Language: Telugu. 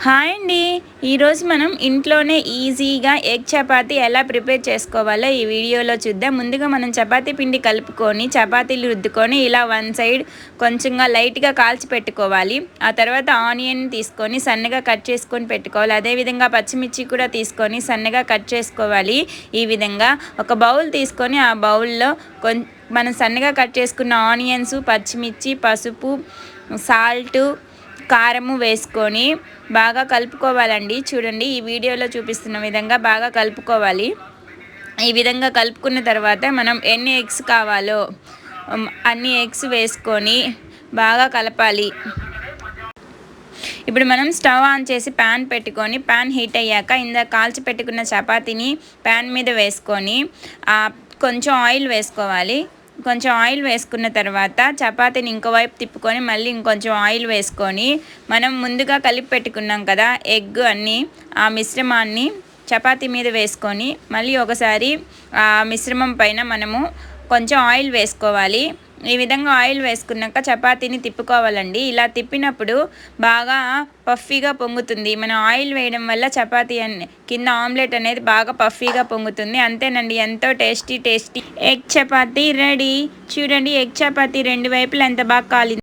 హాయ్ అండి. ఈరోజు మనం ఇంట్లోనే ఈజీగా ఎగ్ చపాతీ ఎలా ప్రిపేర్ చేసుకోవాలో ఈ వీడియోలో చూద్దాం. ముందుగా మనం చపాతీ పిండి కలుపుకొని చపాతీలు రుద్దుకొని ఇలా వన్ సైడ్ కొంచెంగా లైట్గా కాల్చి పెట్టుకోవాలి. ఆ తర్వాత ఆనియన్ తీసుకొని సన్నగా కట్ చేసుకొని పెట్టుకోవాలి. అదేవిధంగా పచ్చిమిర్చి కూడా తీసుకొని సన్నగా కట్ చేసుకోవాలి. ఈ విధంగా ఒక బౌల్ తీసుకొని ఆ బౌల్లో మనం సన్నగా కట్ చేసుకున్న ఆనియన్స్, పచ్చిమిర్చి, పసుపు, సాల్టు, కారము వేసుకొని బాగా కలుపుకోవాలండి. చూడండి, ఈ వీడియోలో చూపిస్తున్న విధంగా బాగా కలుపుకోవాలి. ఈ విధంగా కలుపుకున్న తర్వాత మనం ఎన్ని ఎగ్స్ కావాలో అన్ని ఎగ్స్ వేసుకొని బాగా కలపాలి. ఇప్పుడు మనం స్టవ్ ఆన్ చేసి ప్యాన్ పెట్టుకొని ప్యాన్ హీట్ అయ్యాక ఇందాక కాల్చి పెట్టుకున్న చపాతీని ప్యాన్ మీద వేసుకొని కొంచెం ఆయిల్ వేసుకోవాలి. కొంచెం ఆయిల్ వేసుకున్న తర్వాత చపాతీని ఇంకోవైపు తిప్పుకొని మళ్ళీ ఇంకొంచెం ఆయిల్ వేసుకొని మనం ముందుగా కలిపి పెట్టుకున్నాం కదా ఎగ్ అన్నీ, ఆ మిశ్రమాన్ని చపాతీ మీద వేసుకొని మళ్ళీ ఒకసారి ఆ మిశ్రమం పైన మనము కొంచెం ఆయిల్ వేసుకోవాలి. ఈ విధంగా ఆయిల్ వేసుకున్నాక చపాతీని తిప్పుకోవాలండి. ఇలా తిప్పినప్పుడు బాగా పఫీగా పొంగుతుంది. మనం ఆయిల్ వేయడం వల్ల చపాతీ కింద ఆమ్లెట్ అనేది బాగా పఫీగా పొంగుతుంది. అంతేనండి, ఎంతో టేస్టీ ఎగ్ చపాతీ రెడీ. చూడండి, ఎగ్ చపాతీ రెండు వైపులా ఎంత బాగా కాలింది.